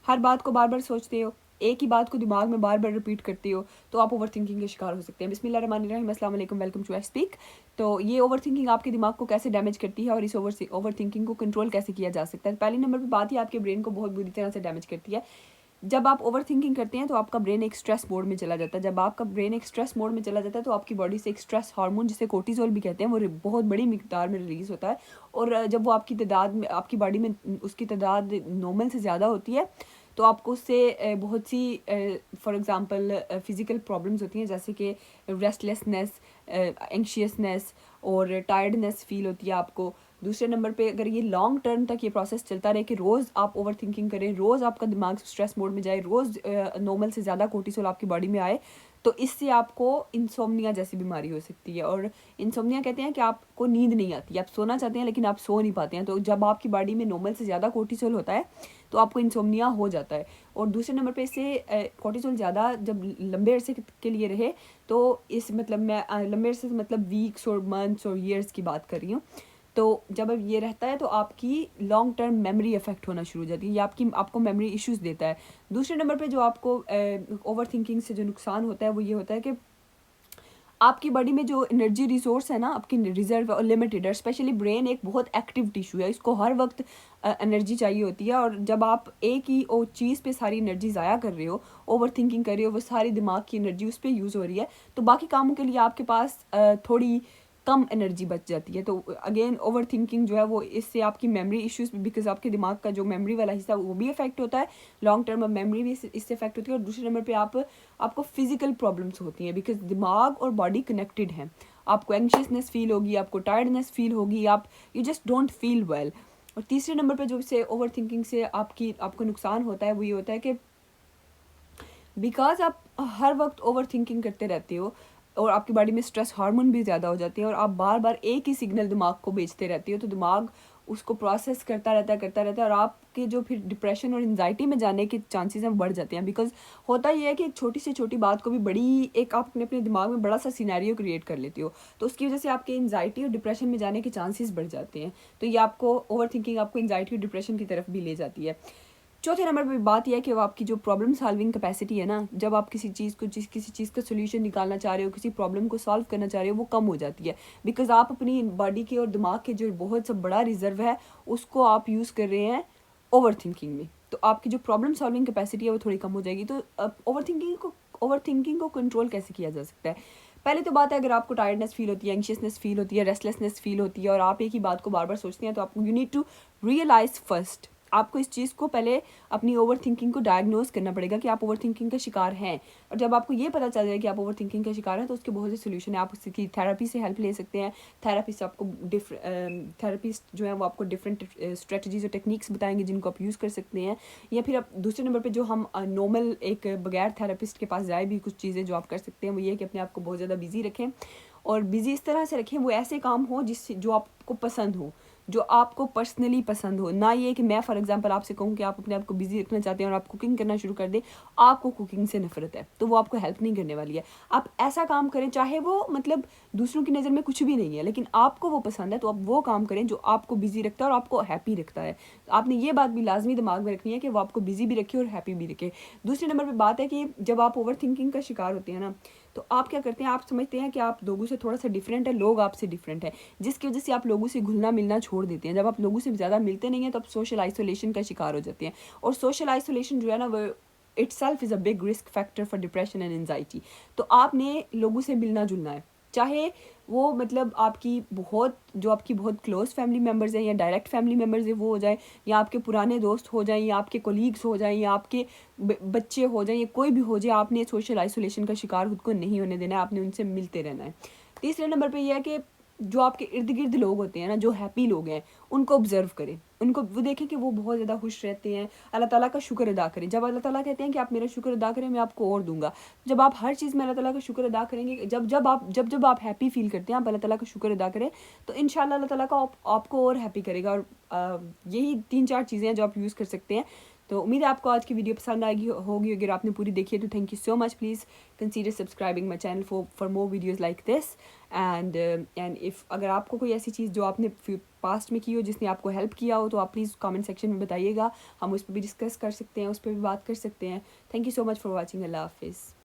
हर बात को बार बार सोचते हो, एक ही बात को दिमाग में बार बार रिपीट करते हो, तो आप ओवर थिंकिंग के शिकार हो सकते हैं। बिस्मिल्लाहिर्रहमानिर्रहीम, अस्सलाम वालेकुम, वेलकम टू आई स्पीक। तो ये ओवर थिंकिंग आपके दिमाग को कैसे डैमेज करती है और इस ओवर थिंकिंग को कंट्रोल कैसे किया जा सकता है। पहले नंबर पर बात ही आपके ब्रेन को बहुत बुरी तरह से डैमेज करती है। जब आप ओवर थिंकिंग करते हैं तो आपका ब्रेन एक स्ट्रेस मोड में चला जाता है। जब आपका ब्रेन एक स्ट्रेस मोड में चला जाता है तो आपकी बॉडी से एक स्ट्रेस हार्मोन, जिसे कोर्टिसोल भी कहते हैं, वो बहुत बड़ी मिकदार में रिलीज होता है। और जब वो आपकी तादाद में, आपकी बॉडी में उसकी तादाद नॉर्मल से ज़्यादा होती है, तो आपको उससे बहुत सी फॉर एग्ज़ाम्पल फिज़िकल प्रॉब्लम्स होती हैं, जैसे कि रेस्टलेसनेस, एंशियसनेस और टायर्डनेस फील होती है आपको। दूसरे नंबर पे, अगर ये लॉन्ग टर्म तक ये प्रोसेस चलता रहे कि रोज़ आप ओवर थिंकिंग करें, रोज़ आपका दिमाग स्ट्रेस मोड में जाए, रोज़ नॉर्मल से ज़्यादा कोर्टिसोल आपकी बॉडी में आए, तो इससे आपको इंसोम्निया जैसी बीमारी हो सकती है। और इंसोम्निया कहते हैं कि आपको नींद नहीं आती, आप सोना चाहते हैं लेकिन आप सो नहीं पाते हैं। तो जब आपकी बॉडी में नॉर्मल से ज़्यादा कोर्टिसोल होता है तो आपको इंसोम्निया हो जाता है। और दूसरे नंबर पे, इससे कोर्टिसोल ज़्यादा जब लंबे अरसे के लिए रहे, तो इस मतलब मैं लंबे अरसे से मतलब वीक्स और मंथ्स और ईयर्स की बात कर रही हूँ। तो जब अब ये रहता है तो आपकी लॉन्ग टर्म मेमोरी इफेक्ट होना शुरू हो जाती है, ये आपको मेमोरी इश्यूज देता है। दूसरे नंबर पे जो आपको ओवर थिंकिंग से जो नुकसान होता है वो ये होता है कि आपकी बॉडी में जो एनर्जी रिसोर्स है ना, आपकी रिजर्व और लिमिटेड है। स्पेशली ब्रेन एक बहुत एक्टिव टिश्यू है, इसको हर वक्त एनर्जी चाहिए होती है। और जब आप एक ही चीज़ पे सारी एनर्जी ज़ाया कर रहे हो, ओवर थिंकिंग कर रहे हो, वो सारी दिमाग की एनर्जी उस पर यूज़ हो रही है, तो बाकी कामों के लिए आपके पास थोड़ी कम एनर्जी बच जाती है। तो अगेन ओवर थिंकिंग जो है वो इससे आपकी मेमोरी इश्यूज, बिकॉज आपके दिमाग का जो मेमोरी वाला हिस्सा वो भी अफेक्ट होता है, लॉन्ग टर्म में मेमोरी भी इससे अफेक्ट होती है। और दूसरे नंबर पे आपको फिजिकल प्रॉब्लम्स होती हैं, बिकॉज दिमाग और बॉडी कनेक्टेड हैं। आपको एंशियसनेस फील होगी, आपको टायर्डनेस फील होगी, you just don't feel well. और तीसरे नंबर पे जो इससे ओवर थिंकिंग से आपको नुकसान होता है वो ये होता है कि बिकॉज आप हर वक्त ओवर थिंकिंग करते रहते हो और आपकी बॉडी में स्ट्रेस हार्मोन भी ज़्यादा हो जाती है, और आप बार बार एक ही सिग्नल दिमाग को भेजते रहते हो, तो दिमाग उसको प्रोसेस करता रहता है और आपके जो फिर डिप्रेशन और एंजाइटी में जाने के चांसेस हैं बढ़ जाते हैं। बिकॉज होता ये है कि एक छोटी से छोटी बात को भी बड़ी एक आप अपने दिमाग में बड़ा सा सिनेरियो क्रिएट कर लेते हो, तो उसकी वजह से आपके एंजाइटी और डिप्रेशन में जाने के चांसेस बढ़ जाते हैं। तो ये आपको ओवर थिंकिंग आपको एंजाइटी और डिप्रेशन की तरफ भी ले जाती है। चौथे नंबर पर बात यह है कि वो आपकी जो प्रॉब्लम सॉल्विंग कैपेसिटी है ना, जब आप किसी चीज़ का सोल्यूशन निकालना चाह रहे हो, किसी प्रॉब्लम को सॉल्व करना चाह रहे हो, वो कम हो जाती है। बिकॉज आप अपनी बॉडी के और दिमाग के जो बहुत सा बड़ा रिजर्व है उसको आप यूज़ कर रहे हैं ओवर थिंकिंग में, तो आपकी जो प्रॉब्लम सॉल्विंग कैपेसिटी है वो थोड़ी कम हो जाएगी। तो ओवर थिंकिंग को कंट्रोल कैसे किया जा सकता है? पहले तो बात है, अगर आपको टायर्डनेस फील होती है, एंशियसनेस फील होती है, रेस्टलेसनेस फील होती है और आप एक ही बात को बार बार सोचते हैं, तो आपको you need to realise first, आपको इस चीज़ को पहले अपनी ओवर थिंकिंग को डायग्नोज करना पड़ेगा कि आप ओवर थिंकिंग का शिकार हैं। और जब आपको ये पता चल जाए कि आप ओवर थिंकिंग का शिकार हैं, तो उसके बहुत से सोल्यूशन है। आप उसकी थेरेपी से हेल्प ले सकते हैं। थेरेपिस्ट जो है वो आपको डिफरेंट स्ट्रेटजीज और टेक्निक्स बताएंगे जिनको आप यूज़ कर सकते हैं। या फिर आप दूसरे नंबर पर, जो हम नॉर्मल एक बगैर थेरेपिस्ट के पास जाए भी, कुछ चीज़ें जो आप कर सकते हैं वो ये है कि अपने आप को बहुत ज़्यादा बिजी रखें, और बिजी इस तरह से रखें, वो ऐसे काम हो जिससे जो आपको पसंद हो, जो आपको पर्सनली पसंद हो। ना ये कि मैं फॉर एग्जांपल आपसे कहूँ कि आप अपने आप को बिजी रखना चाहते हैं और आप कुकिंग करना शुरू कर दें, आपको कुकिंग से नफरत है, तो वो आपको हेल्प नहीं करने वाली है। आप ऐसा काम करें, चाहे वो मतलब दूसरों की नज़र में कुछ भी नहीं है, लेकिन आपको वो पसंद है, तो आप वो काम करें जो आपको बिजी रखता है और आपको हैप्पी रखता है। आपने ये बात भी लाजमी दिमाग में रखनी है कि वो आपको बिजी भी रखे और हैप्पी भी रखे। दूसरे नंबर पर बात है कि जब आप ओवर थिंकिंग का शिकार होते हैं ना, तो आप क्या करते हैं, आप समझते हैं कि आप लोगों से थोड़ा सा डिफरेंट है, लोग आपसे डिफरेंट है, जिसकी वजह से आप लोगों से घुलना मिलना छोड़ देते हैं। जब आप लोगों से ज़्यादा मिलते नहीं हैं तो आप सोशल आइसोलेशन का शिकार हो जाते हैं, और सोशल आइसोलेशन जो है ना, वो itself is a big risk factor for depression and anxiety. तो आपने लोगों से मिलना जुलना है, चाहे वो मतलब आपकी बहुत क्लोज फैमिली मेम्बर्स हैं या डायरेक्ट फैमिली मेम्बर्स हैं वो हो जाए, या आपके पुराने दोस्त हो जाएं, या आपके कोलीग्स हो जाएं, या आपके बच्चे हो जाएं, या कोई भी हो जाए, आपने सोशल आइसोलेशन का शिकार खुद को नहीं होने देना है, आपने उनसे मिलते रहना है। तीसरे नंबर पे यह है कि जो आपके इर्द गिर्द लोग होते हैं ना, जो हैप्पी लोग हैं, उनको ऑब्जर्व करें, उनको वो देखें कि वो बहुत ज़्यादा खुश रहते हैं, अल्लाह ताला का शुक्र अदा करें। जब अल्लाह ताला कहते हैं कि आप मेरा शुक्र अदा करें, मैं आपको और दूंगा, जब आप हर चीज़ में अल्लाह ताला का शुक्र अदा करेंगे, जब आप हैप्पी फील करते हैं, आप अल्लाह ताला का शुक्र अदा करें, तो इंशाल्लाह अल्लाह ताला का आपको और हैप्पी करेगा। और यही 3-4 चीज़ें हैं जो आप यूज़ कर सकते हैं। तो उम्मीद है आपको आज की वीडियो पसंद आएगी होगी। अगर आपने पूरी देखी है तो thank you so much. Please consider subscribing my channel for more videos like this. And if अगर आपको कोई ऐसी चीज़ जो आपने पास्ट में की हो जिसने आपको हेल्प किया हो, तो आप प्लीज़ कमेंट सेक्शन में बताइएगा। हम उस पर भी डिस्कस कर सकते हैं, उस पर भी बात कर सकते हैं। Thank you so much for watching. अल्लाह हाफिज़।